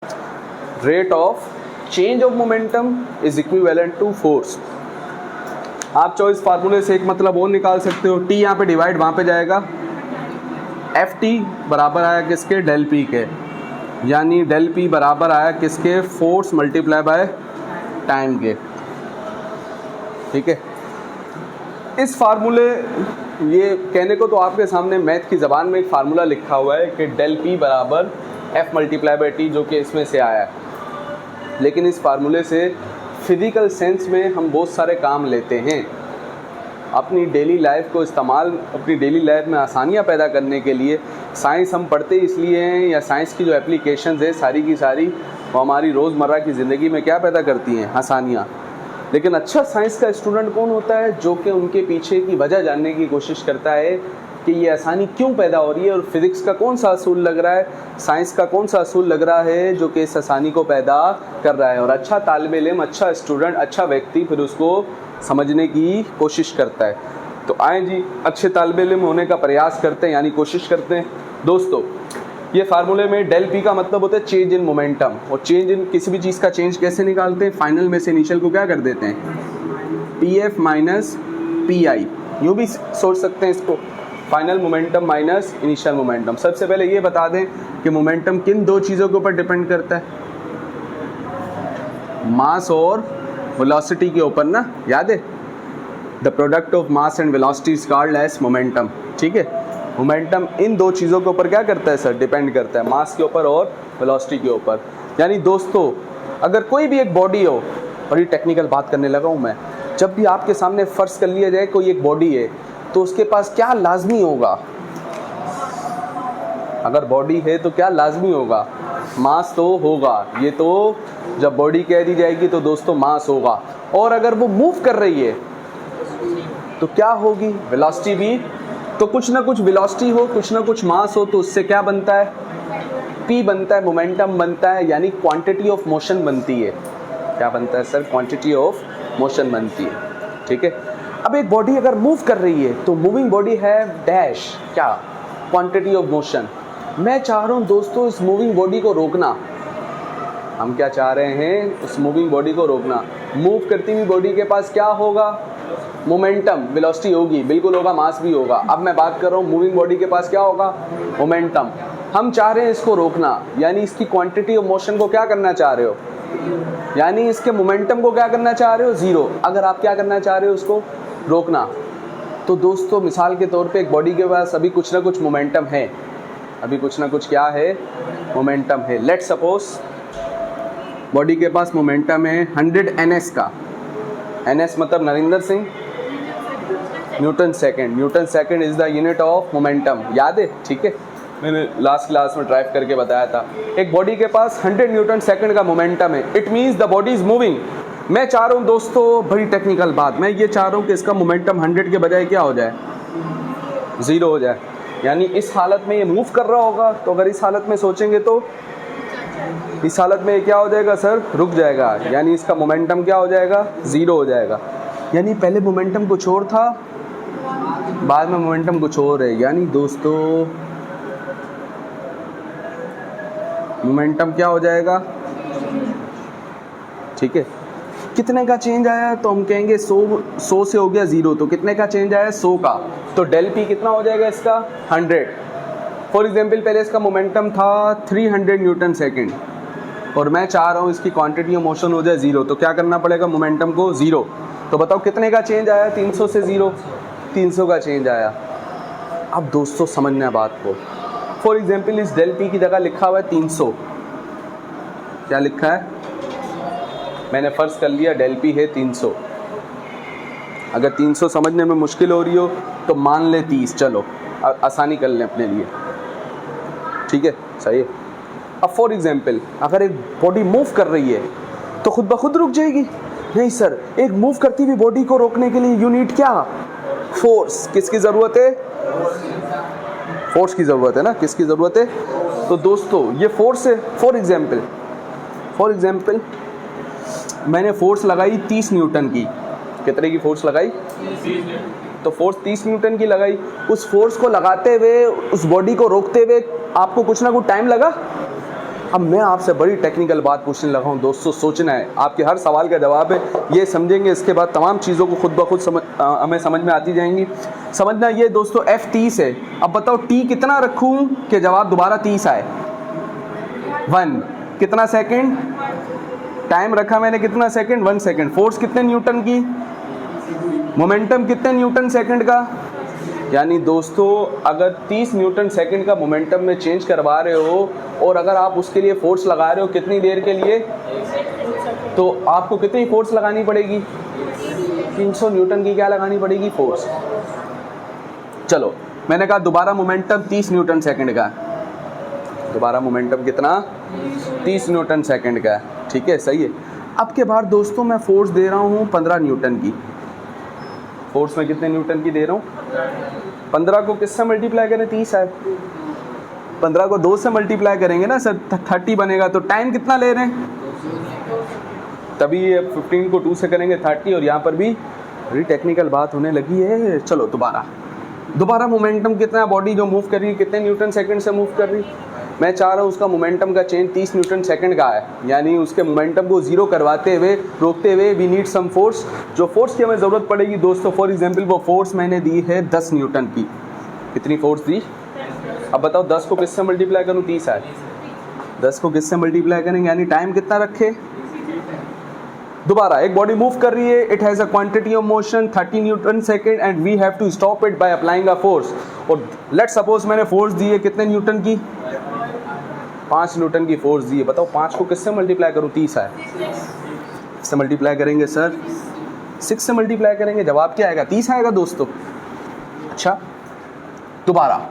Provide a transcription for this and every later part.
Rate of change of momentum is equivalent to force. आप चॉइस फार्मूले से एक मतलब और निकाल सकते हो, टी यहाँ पे डिवाइड वहाँ पे जाएगा, एफ टी बराबर आया किसके, डेल पी के, यानी डेल पी बराबर आया किसके, फोर्स मल्टीप्लाई बाय टाइम के। ठीक है, इस फार्मूले, ये कहने को तो आपके सामने मैथ की ज़बान में एक फार्मूला लिखा हुआ है कि डेल पी बराबर एफ मल्टीप्लाई बाय टी, जो कि इसमें से आया है, लेकिन इस फार्मूले से फिज़िकल सेंस में हम बहुत सारे काम लेते हैं। अपनी डेली लाइफ को इस्तेमाल, अपनी डेली लाइफ में आसानियाँ पैदा करने के लिए साइंस हम पढ़ते इसलिए हैं, या साइंस की जो एप्लीकेशंस है सारी की सारी वो हमारी रोज़मर्रा की ज़िंदगी में क्या पैदा करती हैं, आसानियाँ। लेकिन अच्छा साइंस का स्टूडेंट कौन होता है, जो कि उनके पीछे की वजह जानने की कोशिश करता है कि ये आसानी क्यों पैदा हो रही है, और फिज़िक्स का कौन सा असूल लग रहा है, साइंस का कौन सा असूल लग रहा है जो कि इस आसानी को पैदा कर रहा है। और अच्छा तालिब इल्म, अच्छा स्टूडेंट, अच्छा व्यक्ति फिर उसको समझने की कोशिश करता है। तो आए जी, अच्छे तालिब इल्म होने का प्रयास करते हैं, यानी कोशिश करते हैं। दोस्तों, ये फार्मूले में डेल पी का मतलब होता है चेंज इन मोमेंटम, और चेंज इन किसी भी चीज़ का चेंज कैसे निकालते हैं, फाइनल में से इनिशियल को क्या कर देते हैं, P F minus P I, यूँ भी सोच सकते हैं इसको, final momentum minus initial momentum. सबसे पहले ये बता दें कि मोमेंटम किन दो चीज़ों के ऊपर डिपेंड करता है, मास और वेलोसिटी के ऊपर ना, याद है, the product of mass and velocity is called as momentum. ठीक है, मोमेंटम इन दो चीज़ों के ऊपर क्या करता है सर, डिपेंड करता है, मास के ऊपर और वेलोसिटी के ऊपर। यानी दोस्तों, अगर कोई भी एक बॉडी हो, बड़ी टेक्निकल बात करने लगा हूँ मैं, जब भी आपके सामने फर्ज कर लिया जाए कोई एक बॉडी है, तो उसके पास क्या लाजमी होगा, अगर बॉडी है तो क्या लाजमी होगा, मास तो होगा। ये तो जब बॉडी कह दी जाएगी तो दोस्तों मास होगा। और अगर वो मूव कर रही है तो क्या होगी, वेलोसिटी भी। तो कुछ ना कुछ वेलोसिटी हो, कुछ ना कुछ मास हो, तो उससे क्या बनता है, पी बनता है, मोमेंटम बनता है, यानी क्वांटिटी ऑफ मोशन बनती है। क्या बनता है सर, क्वांटिटी ऑफ मोशन बनती है। ठीक है, अब एक बॉडी अगर मूव कर रही है तो मूविंग बॉडी है डैश, क्या, क्वांटिटी ऑफ मोशन। मैं चाह रहा हूँ दोस्तों इस मूविंग बॉडी को रोकना, हम क्या चाह रहे हैं, उस मूविंग बॉडी को रोकना। मूव करती हुई बॉडी के पास क्या होगा, मोमेंटम, वेलोसिटी होगी, बिल्कुल होगा, मास भी होगा। अब मैं बात कर रहा हूँ मूविंग बॉडी के पास क्या होगा, मोमेंटम। हम चाह रहे हैं इसको रोकना, यानी इसकी क्वांटिटी ऑफ मोशन को क्या करना चाह रहे हो, यानी इसके मोमेंटम को क्या करना चाह रहे हो, ज़ीरो। अगर आप क्या करना चाह रहे हो, उसको रोकना। तो दोस्तों मिसाल के तौर पे एक बॉडी के पास अभी कुछ ना कुछ मोमेंटम है, अभी कुछ ना कुछ क्या है, मोमेंटम है। लेट्स सपोज बॉडी के पास मोमेंटम है 100 NS का, NS मतलब Narendra Singh Newton second. Newton second is the unit of momentum, याद है, ठीक है, मैंने लास्ट क्लास में ड्राइव करके बताया था। एक बॉडी के पास 100 न्यूटन सेकंड का मोमेंटम है, it means the body is moving. मैं चाह रहा हूँ दोस्तों, बड़ी टेक्निकल बात, मैं ये चाह रहा हूँ कि इसका मोमेंटम 100 के बजाय क्या हो जाए, 0 हो जाए। यानी इस हालत में ये मूव कर रहा होगा, तो अगर इस हालत में सोचेंगे तो इस हालत में क्या हो जाएगा सर, रुक जाएगा, यानी इसका मोमेंटम क्या हो जाएगा, 0 हो जाएगा। यानी पहले मोमेंटम कुछ और था, बाद में मोमेंटम कुछ और है। यानी दोस्तों मोमेंटम क्या हो जाएगा, ठीक है, कितने का चेंज आया, तो हम कहेंगे 100 से हो गया 0, तो कितने का चेंज आया, 100 का, तो डेल पी कितना हो जाएगा इसका, 100। फॉर एग्जांपल पहले इसका मोमेंटम था 300 न्यूटन सेकंड, और मैं चाह रहा हूँ इसकी क्वांटिटी ऑफ मोशन हो जाए 0, तो क्या करना पड़ेगा, मोमेंटम को 0। तो बताओ कितने का चेंज आया, 300 से 0, 300 का चेंज आया। अब दोस्तों समझना है बात को। फॉर एग्जांपल इस डेल पी की जगह लिखा हुआ है 300, क्या लिखा है, मैंने फ़र्ज़ कर लिया डेल पी है 300। अगर 300 समझने में मुश्किल हो रही हो तो मान ले 30, चलो आसानी कर लें अपने लिए, ठीक है, सही है। अब फॉर एग्जांपल अगर एक बॉडी मूव कर रही है तो खुद ब खुद रुक जाएगी, नहीं सर, एक मूव करती हुई बॉडी को रोकने के लिए यूनिट क्या, फोर्स। किसकी ज़रूरत है, फोर्स की ज़रूरत है ना, किसकी ज़रूरत है, तो दोस्तों ये फोर्स है। फॉर एग्जांपल मैंने फोर्स लगाई 30 न्यूटन की, कितने की फोर्स लगाई, तो फोर्स 30 न्यूटन की लगाई। उस फोर्स को लगाते हुए, उस बॉडी को रोकते हुए आपको कुछ ना कुछ टाइम लगा, अब मैं आपसे बड़ी टेक्निकल बात पूछने लगा हूँ दोस्तों, सोचना है, आपके हर सवाल का जवाब है, ये समझेंगे, इसके बाद तमाम चीज़ों को खुद ब खुद हमें समझ में आती जाएंगी। समझना ये दोस्तों F30 है। अब बताओ T कितना रखूँ कि जवाब दोबारा 30 आए? 1। कितना सेकंड टाइम रखा मैंने, कितना सेकंड? 1 सेकंड। फोर्स कितने न्यूटन की, मोमेंटम कितने न्यूटन सेकंड का? यानी दोस्तों अगर 30 न्यूटन सेकंड का मोमेंटम में चेंज करवा रहे हो और अगर आप उसके लिए फोर्स लगा रहे हो कितनी देर के लिए, तो आपको कितनी फोर्स लगानी पड़ेगी? 300 न्यूटन की क्या लगानी पड़ेगी? फोर्स। चलो मैंने कहा दोबारा मोमेंटम 30 न्यूटन सेकंड का, दोबारा मोमेंटम कितना? 30 न्यूटन सेकंड का, ठीक है, सही है। अब के बाद दोस्तों मैं फोर्स दे रहा हूँ 15 न्यूटन की। फोर्स में कितने न्यूटन की दे रहा हूँ? 15 को किससे मल्टीप्लाई करें? 30 है। 15 को 2 से मल्टीप्लाई करेंगे ना सर, 30 बनेगा। तो टाइम कितना ले रहे हैं? तभी ये 15 को 2 से करेंगे 30, और यहाँ पर भी बड़ी टेक्निकल बात होने लगी है। चलो दोबारा मोमेंटम कितना है? बॉडी जो मूव कर रही है कितने न्यूटन सेकंड से मूव कर रही है? मैं चाह रहा हूँ उसका मोमेंटम का चेंज 30 न्यूटन सेकंड का है, यानी उसके मोमेंटम को जीरो करवाते हुए, रोकते हुए वी नीड सम फोर्स। जो फोर्स की हमें ज़रूरत पड़ेगी दोस्तों, फॉर एग्जांपल वो फोर्स मैंने दी है 10 न्यूटन की। कितनी फोर्स दी? अब बताओ 10 को किससे मल्टीप्लाई करूँ? 30 है। 10 को किससे मल्टीप्लाई करेंगे, यानी टाइम कितना रखे? दोबारा एक बॉडी मूव कर रही है, it has a quantity of motion 30 newton second and we have to stop it by applying a force. और लेट सपोज मैंने फोर्स दी है कितने न्यूटन की? 5 न्यूटन की फोर्स दी है। बताओ 5 को किससे मल्टीप्लाई करूँ? 30 है। इससे मल्टीप्लाई करेंगे सर, 6 से मल्टीप्लाई करेंगे, जवाब क्या आएगा? 30 आएगा दोस्तों। अच्छा, दोबारा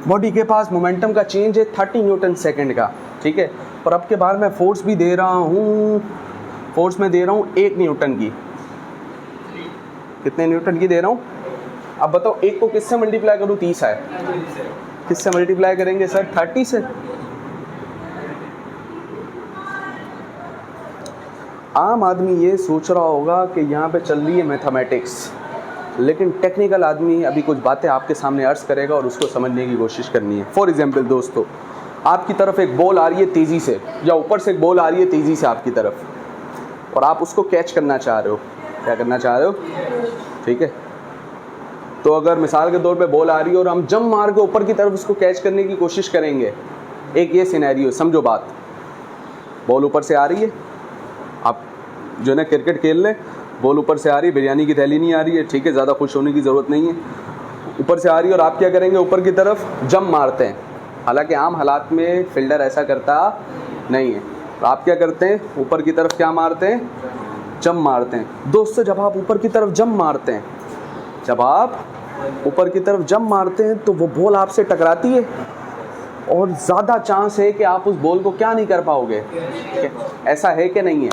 बॉडी के पास मोमेंटम का चेंज है 30 न्यूटन सेकंड का, ठीक है, और अब के बाद मैं फोर्स भी दे रहा हूँ, फोर्स में दे रहा हूँ 1 न्यूटन की। कितने न्यूटन की दे रहा हूँ? अब बताओ 1 को किससे मल्टीप्लाई करूँ? 30 है। किससे मल्टीप्लाई करेंगे सर? 30 से। आम आदमी ये सोच रहा होगा कि यहाँ पे चल रही है मैथमेटिक्स, लेकिन टेक्निकल आदमी अभी कुछ बातें आपके सामने अर्ज करेगा और उसको समझने की कोशिश करनी है। फॉर एग्जांपल दोस्तों, आपकी तरफ एक बॉल आ रही है तेज़ी से, या ऊपर से एक बॉल आ रही है तेज़ी से आपकी तरफ, और आप उसको कैच करना चाह रहे हो। क्या करना चाह रहे हो? ठीक है, तो अगर मिसाल के तौर पे बॉल आ रही है और हम जंप मार के ऊपर की तरफ उसको कैच करने की कोशिश करेंगे, एक ये सिनेरियो समझो बात, बॉल ऊपर से आ रही है, आप जो है ना क्रिकेट खेल लें, बॉल ऊपर से आ रही है, बिरयानी की थैली नहीं आ रही है, ठीक है, ज़्यादा खुश होने की ज़रूरत नहीं है, ऊपर से आ रही है और आप क्या करेंगे? ऊपर की तरफ जंप मारते हैं। हालांकि आम हालात में फील्डर ऐसा करता नहीं है, तो आप क्या करते हैं? ऊपर की तरफ क्या मारते हैं? जंप मारते हैं। दोस्तों जब आप ऊपर की तरफ जंप मारते हैं, जब आप ऊपर की तरफ जंप मारते हैं तो वो बॉल आपसे टकराती है और ज़्यादा चांस है कि आप उस बॉल को क्या नहीं कर पाओगे। ऐसा है कि नहीं है?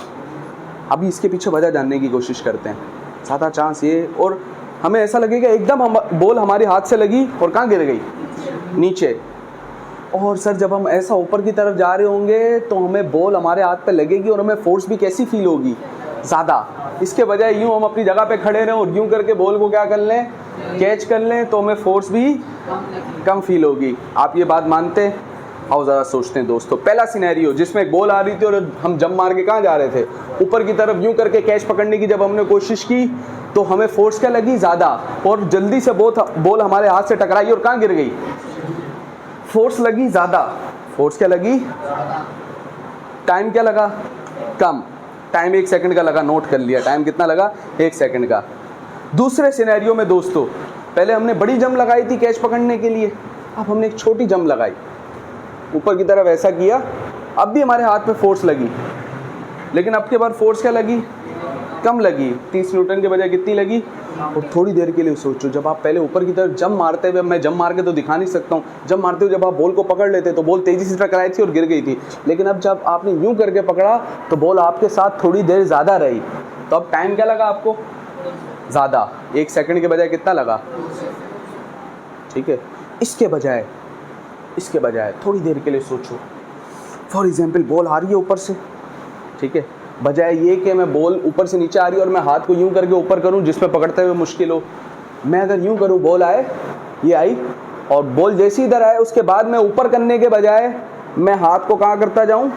अभी इसके पीछे वजह जानने की कोशिश करते हैं। ज़्यादा चांस ये, और हमें ऐसा लगेगा एकदम बॉल हमारे हाथ से लगी और कहाँ गिर गई? नीचे। और सर जब हम ऐसा ऊपर की तरफ जा रहे होंगे तो हमें बॉल हमारे हाथ पे लगेगी और हमें फोर्स भी कैसी फील होगी? ज़्यादा। इसके बजाय यूँ हम अपनी जगह पे खड़े रहें और यूँ करके बॉल को क्या कर लें? कैच कर लें, तो हमें फोर्स भी कम फील होगी। आप ये बात मानते हैं? आओ ज़रा सोचते हैं दोस्तों। पहला सिनेरियो जिसमें एक बॉल आ रही थी और हम जंप मार के कहाँ जा रहे थे? ऊपर की तरफ। यूँ करके कैच पकड़ने की जब हमने कोशिश की तो हमें फोर्स क्या लगी? ज़्यादा, और जल्दी से बॉल हमारे हाथ से टकराई और कहाँ गिर गई? फोर्स लगी ज़्यादा। फोर्स क्या लगी? टाइम क्या लगा? कम। टाइम 1 सेकंड का लगा, नोट कर लिया। टाइम कितना लगा? 1 सेकंड का। दूसरे सिनेरियो में दोस्तों, पहले हमने बड़ी जंप लगाई थी कैच पकड़ने के लिए, अब हमने एक छोटी जंप लगाई, ऊपर की तरफ ऐसा किया, अब भी हमारे हाथ में फोर्स लगी, लेकिन अब के बाद फोर्स क्या लगी? कम लगी। 30 न्यूटन के बजाय कितनी लगी? और थोड़ी देर के लिए सोचो, जब आप पहले ऊपर की तरफ जंप मारते हुए, मैं जंप मार के तो दिखा नहीं सकता हूँ, जंप मारते हुए जब आप बॉल को पकड़ लेते तो बॉल तेज़ी से टकराई थी और गिर गई थी, लेकिन अब जब आपने यूँ करके पकड़ा तो बॉल आपके साथ थोड़ी देर ज़्यादा रही, तो अब टाइम क्या लगा आपको? ज़्यादा। 1 सेकंड के बजाय कितना लगा? ठीक है। इसके बजाय थोड़ी देर के लिए सोचो। फॉर एग्जाम्पल बॉल आ रही है ऊपर से, ठीक है, बजाय ये कि मैं बॉल ऊपर से नीचे आ रही है और मैं हाथ को यूं करके ऊपर करूं जिसमें पकड़ते हुए मुश्किल हो, मैं अगर यूं करूं, बॉल आए, ये आई, और बॉल जैसी इधर आए उसके बाद मैं ऊपर करने के बजाय मैं हाथ को कहाँ करता जाऊँ,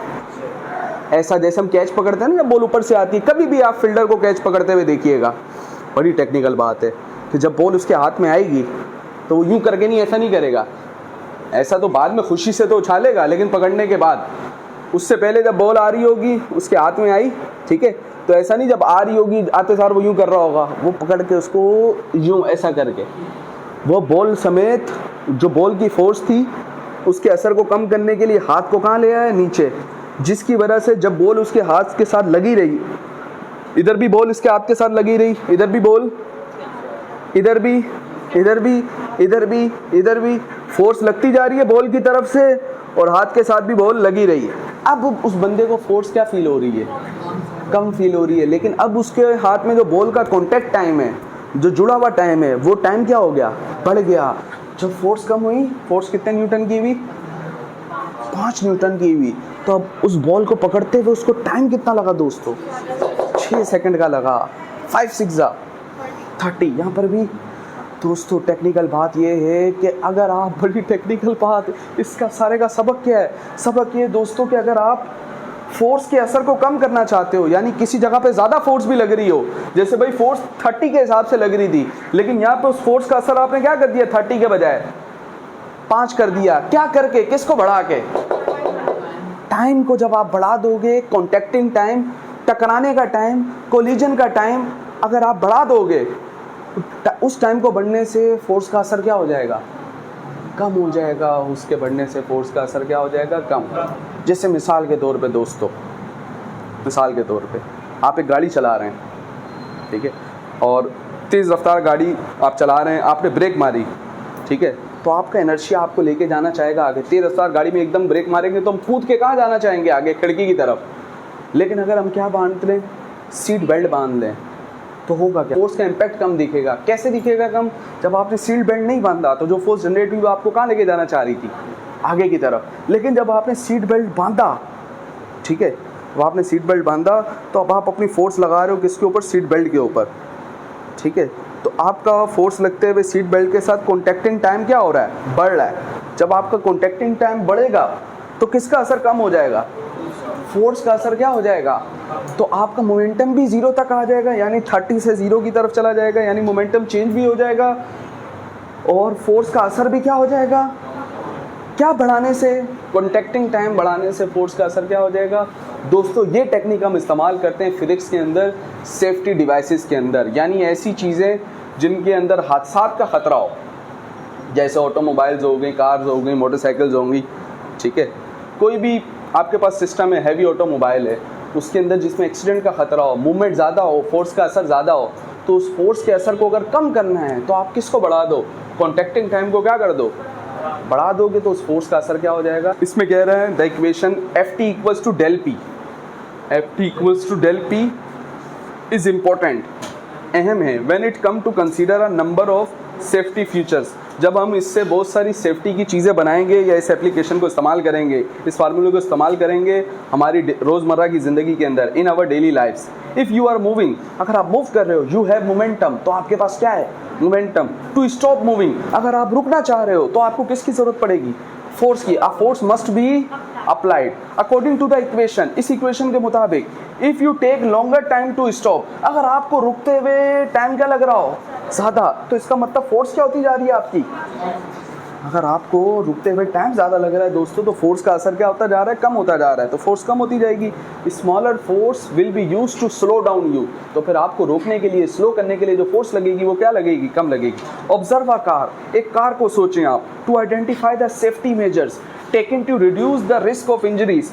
ऐसा जैसे हम कैच पकड़ते हैं ना जब बॉल ऊपर से आती है, कभी भी आप फील्डर को कैच पकड़ते हुए देखिएगा, बड़ी टेक्निकल बात है कि जब बॉल उसके हाथ में आएगी तो वो यूँ करके नहीं, ऐसा नहीं करेगा, ऐसा तो बाद में खुशी से तो उछालेगा, लेकिन पकड़ने के बाद, उससे पहले जब बॉल आ रही होगी उसके हाथ में आई, ठीक है, तो ऐसा नहीं जब आ रही होगी आते सार वो यूँ कर रहा होगा, वो पकड़ के उसको यूँ ऐसा करके, वो बॉल समेत जो बॉल की फोर्स थी उसके असर को कम करने के लिए हाथ को कहाँ ले आया, नीचे, जिसकी वजह से जब बॉल उसके हाथ के साथ लगी रही, इधर भी बॉल इसके हाथ के साथ लगी रही, इधर भी बॉल, इधर भी, इधर भी, इधर भी, इधर भी फोर्स लगती जा रही है बॉल की तरफ से, और हाथ के साथ भी बॉल लगी रही है। अब उस बंदे को फोर्स क्या फील हो रही है, कम फील हो रही है, लेकिन अब उसके हाथ में जो बॉल का कॉन्टैक्ट टाइम है, जो जुड़ा हुआ टाइम है, वो टाइम क्या हो गया, बढ़ गया। जब फोर्स कम हुई, फोर्स कितने न्यूटन की हुई, 5 न्यूटन की हुई, तो अब उस बॉल को पकड़ते हुए उसको टाइम कितना लगा दोस्तों, 6 सेकंड का लगा, 5 6 30। यहाँ पर भी दोस्तों टेक्निकल बात ये है कि अगर आप, बड़ी टेक्निकल बात, इसका सारे का सबक क्या है, सबक ये दोस्तों कि अगर आप फोर्स के असर को कम करना चाहते हो, यानी किसी जगह पे ज़्यादा फोर्स भी लग रही हो, जैसे भाई फोर्स 30 के हिसाब से लग रही थी, लेकिन यहाँ पे उस फोर्स का असर आपने क्या कर दिया, 30 के बजाय 5 कर दिया, क्या करके, किसको बढ़ा के, टाइम को जब आप बढ़ा दोगे, कॉन्टैक्टिंग टाइम, टकराने का टाइम, कोलिजन का टाइम अगर आप बढ़ा दोगे, उस टाइम को बढ़ने से फोर्स का असर क्या हो जाएगा, कम हो जाएगा, उसके बढ़ने से फोर्स का असर क्या हो जाएगा, कम। जैसे मिसाल के तौर पे दोस्तों, मिसाल के तौर पे आप एक गाड़ी चला रहे हैं, ठीक है, और तेज़ रफ्तार गाड़ी आप चला रहे हैं, आपने ब्रेक मारी, ठीक है, तो आपका इनर्शिया आपको लेके जाना चाहेगा आगे। तेज़ रफ्तार गाड़ी में एकदम ब्रेक मारेंगे तो हम कूद के कहाँ जाना चाहेंगे, आगे, खिड़की की तरफ। लेकिन अगर हम क्या बांध लें, सीट बेल्ट बांध लें, तो होगा क्या, फोर्स का इम्पैक्ट कम दिखेगा। कैसे दिखेगा कम, जब आपने सीट बेल्ट नहीं बांधा तो जो फोर्स जनरेट हुई वो आपको कहाँ लेके जाना चाह रही थी, आगे की तरफ। लेकिन जब आपने सीट बेल्ट बांधा, ठीक है, जब आपने सीट बेल्ट बांधा तो अब आप अपनी फोर्स लगा रहे हो किसके ऊपर, सीट बेल्ट के ऊपर, ठीक है, तो आपका फोर्स लगते हुए सीट बेल्ट के साथ कॉन्टैक्टिंग टाइम क्या हो रहा है, बढ़ रहा है। जब आपका कॉन्टैक्टिंग टाइम बढ़ेगा तो किसका असर कम हो जाएगा, फोर्स का असर क्या हो जाएगा, तो आपका मोमेंटम भी 0 तक आ जाएगा, यानी 30 से 0 की तरफ चला जाएगा, यानी मोमेंटम चेंज भी हो जाएगा, और फोर्स का असर भी क्या हो जाएगा, क्या बढ़ाने से, कॉन्टैक्टिंग टाइम बढ़ाने से फोर्स का असर क्या हो जाएगा। दोस्तों ये टेक्निक हम इस्तेमाल करते हैं फिजिक्स के अंदर, सेफ्टी डिवाइसेस के अंदर, यानी ऐसी चीज़ें जिनके अंदर हादसात का ख़तरा हो, जैसे ऑटोमोबाइल्स हो गई, कार्स हो गई, मोटरसाइकिल्स होंगी, ठीक है, कोई भी आपके पास सिस्टम है, हैवी ऑटोमोबाइल है, उसके अंदर जिसमें एक्सीडेंट का ख़तरा हो, मूवमेंट ज़्यादा हो, फोर्स का असर ज़्यादा हो, तो उस फोर्स के असर को अगर कम करना है तो आप किसको बढ़ा दो, कॉन्टैक्टिंग टाइम को क्या कर दो, बढ़ा दोगे, तो उस फोर्स का असर क्या हो जाएगा। इसमें कह रहे हैं the equation Ft equals to del P, Ft equals to del P is important, अहम है, when it come to consider a number of safety features. जब हम इससे बहुत सारी सेफ्टी की चीज़ें बनाएंगे या इस एप्लीकेशन को इस्तेमाल करेंगे, इस फार्मूले को इस्तेमाल करेंगे हमारी रोज़मर्रा की ज़िंदगी के अंदर, in our daily lifes. If you are moving, अगर आप मूव कर रहे हो, यू हैव मोमेंटम, तो आपके पास क्या है, मोमेंटम। टू स्टॉप मूविंग, अगर आप रुकना चाह रहे हो तो आपको किसकी ज़रूरत पड़ेगी, फोर्स की। A force must be applied according to the equation, इस इक्वेशन के मुताबिक। If you take longer time to stop, अगर आपको रुकते हुए टाइम क्या लग रहा हो, ज़्यादा, तो इसका मतलब फोर्स क्या होती जा रही है आपकी, अगर आपको रुकते हुए टाइम ज़्यादा लग रहा है दोस्तों, तो फोर्स का असर क्या होता जा रहा है, कम होता जा रहा है, तो फोर्स कम होती जाएगी। Smaller force will be used to slow down you, तो फिर आपको रोकने के लिए, स्लो करने के लिए जो फोर्स लगेगी वो क्या लगेगी, कम लगेगी। ऑब्जर्व अ कार, एक कार को सोचें आप, to identify the safety measures taken to reduce the risk of injuries,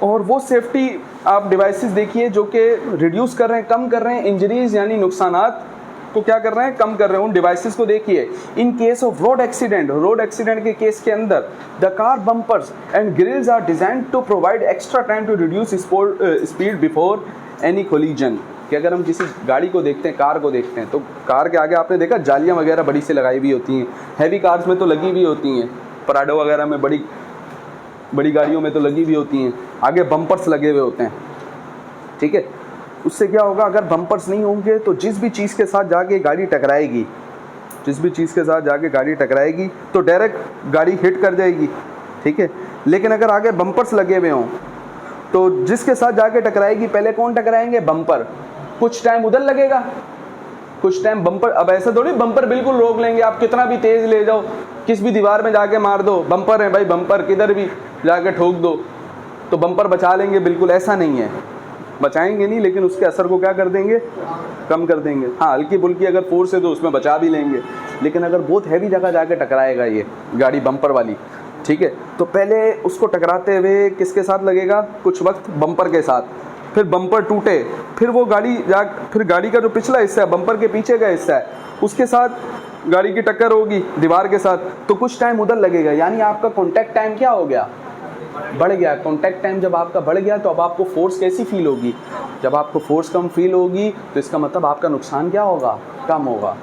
और वो सेफ्टी आप डिवाइसेस देखिए जो कि रिड्यूस कर रहे हैं, कम कर रहे हैं इंजरीज यानी नुकसानात को क्या कर रहे हैं, कम कर रहे हैं। उन डिवाइसेस को देखिए। In case of road accident, road accident के केस के अंदर the car bumpers and grills are designed to provide extra time to reduce speed before any collision. कि अगर हम किसी गाड़ी को देखते हैं, कार को देखते हैं, तो कार के आगे आपने देखा जालियाँ वगैरह बड़ी से लगाई हुई होती हैं, हैवी कार्स में तो लगी हुई होती हैं, पराडो वगैरह में बड़ी गाड़ियों में तो लगी हुई होती हैं, आगे बम्पर्स लगे हुए होते हैं, ठीक है। उससे क्या होगा, अगर बम्पर्स नहीं होंगे तो जिस भी चीज़ के साथ जाके गाड़ी टकराएगी, जिस भी चीज़ के साथ जाके गाड़ी टकराएगी तो डायरेक्ट गाड़ी हिट कर जाएगी, ठीक है। लेकिन अगर आगे बम्पर्स लगे हुए हों तो जिसके साथ जाके टकराएगी पहले कौन टकराएंगे? बम्पर। कुछ टाइम उधर लगेगा, कुछ टाइम बम्पर। अब ऐसा थोड़ी बम्पर बिल्कुल रोक लेंगे, आप कितना भी तेज ले जाओ, किस भी दीवार में जाके मार दो, बम्पर है भाई बम्पर, किधर भी जाके ठोक दो तो बम्पर बचा लेंगे, बिल्कुल ऐसा नहीं है। बचाएंगे नहीं, लेकिन उसके असर को क्या कर देंगे? कम कर देंगे। हाँ, हल्की फुल्की अगर फोर्स है तो उसमें बचा भी लेंगे, लेकिन अगर बहुत हैवी जगह जाके टकराएगा ये गाड़ी बम्पर वाली, ठीक है, तो पहले उसको टकराते हुए किसके साथ लगेगा? कुछ वक्त बम्पर के साथ, फिर बम्पर टूटे, फिर वो फिर गाड़ी का जो पिछला हिस्सा है, बम्पर के पीछे का हिस्सा है, उसके साथ गाड़ी की टक्कर होगी दीवार के साथ, तो कुछ टाइम उधर लगेगा। यानी आपका कॉन्टैक्ट टाइम क्या हो गया? बढ़ गया। कॉन्टैक्ट टाइम जब आपका बढ़ गया तो अब आपको फोर्स कैसी फील होगी? जब आपको फोर्स कम फील होगी तो इसका मतलब आपका नुकसान क्या होगा? कम होगा।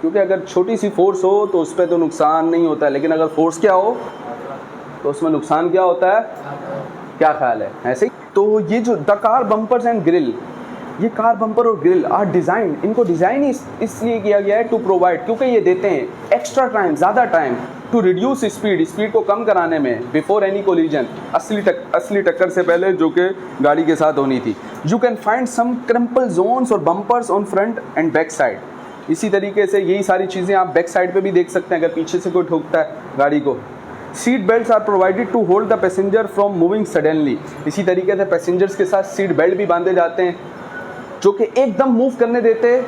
क्योंकि अगर छोटी सी फोर्स हो तो उस पर तो नुकसान नहीं होता है, लेकिन अगर फोर्स क्या हो तो उसमें नुकसान क्या होता है? क्या ख्याल है? ऐसे ही तो ये जो the car bumpers and grill, ये कार बम्पर और ग्रिल आर डिज़ाइन, इनको डिज़ाइन इसलिए किया गया है टू प्रोवाइड, क्योंकि ये देते हैं एक्स्ट्रा टाइम, ज़्यादा टाइम, टू रिड्यूस स्पीड को कम कराने में, बिफोर एनी कोलिजन, असली टक्कर से पहले जो कि गाड़ी के साथ होनी थी। You can find some crumple zones और bumpers on front and back side. इसी तरीके से यही सारी चीज़ें आप बैक साइड पे भी देख सकते हैं अगर पीछे से कोई ठोकता है गाड़ी को। Seat belts are provided to hold the passenger from moving suddenly. इसी तरीके से पैसेंजर्स के साथ सीट बेल्ट भी बांधे जाते हैं जो कि एकदम मूव करने देते।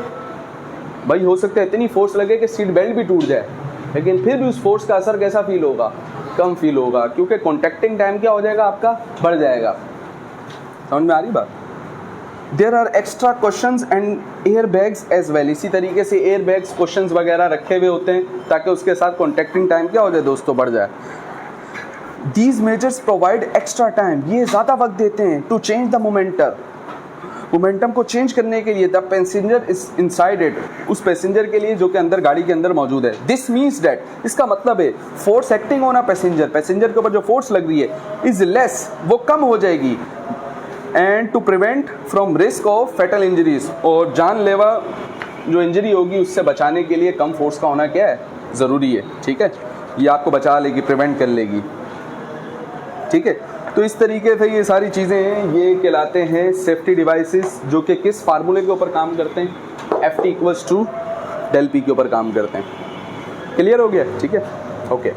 भाई हो सकता है इतनी फोर्स लगे कि सीट बेल्ट भी टूट जाए, लेकिन फिर भी उस फोर्स का असर कैसा फील होगा? कम फील होगा, क्योंकि कॉन्टैक्टिंग टाइम क्या हो जाएगा? आपका बढ़ जाएगा। समझ में आ रही बात? There are extra questions and air bags as well. इसी तरीके से एयर बैग्स, क्वेश्चंस वगैरह रखे हुए होते हैं ताकि उसके साथ कॉन्टैक्टिंग टाइम क्या हो जाए दोस्तों? बढ़ जाए। These measures provide extra time, ये ज़्यादा वक्त देते हैं टू चेंज द मोमेंटम को चेंज करने के लिए। The passenger is inside it, उस पैसेंजर के लिए जो कि अंदर गाड़ी के अंदर मौजूद है। दिस मीन्स डैट, इसका मतलब है force acting on a passenger के ऊपर जो फोर्स लग रही है इज लेस, वो कम हो जाएगी। And to prevent from risk of fatal injuries, और जानलेवा जो इंजरी होगी उससे बचाने के लिए कम फोर्स का होना क्या है? ज़रूरी है। ठीक है, ये आपको बचा लेगी, प्रिवेंट कर लेगी। ठीक है, तो इस तरीके से ये सारी चीज़ें हैं, ये कहलाते हैं सेफ्टी डिवाइसेस, जो कि किस फार्मूले के ऊपर काम करते हैं? Ft = Δp के ऊपर काम करते हैं। क्लियर हो गया? ठीक है, ओके।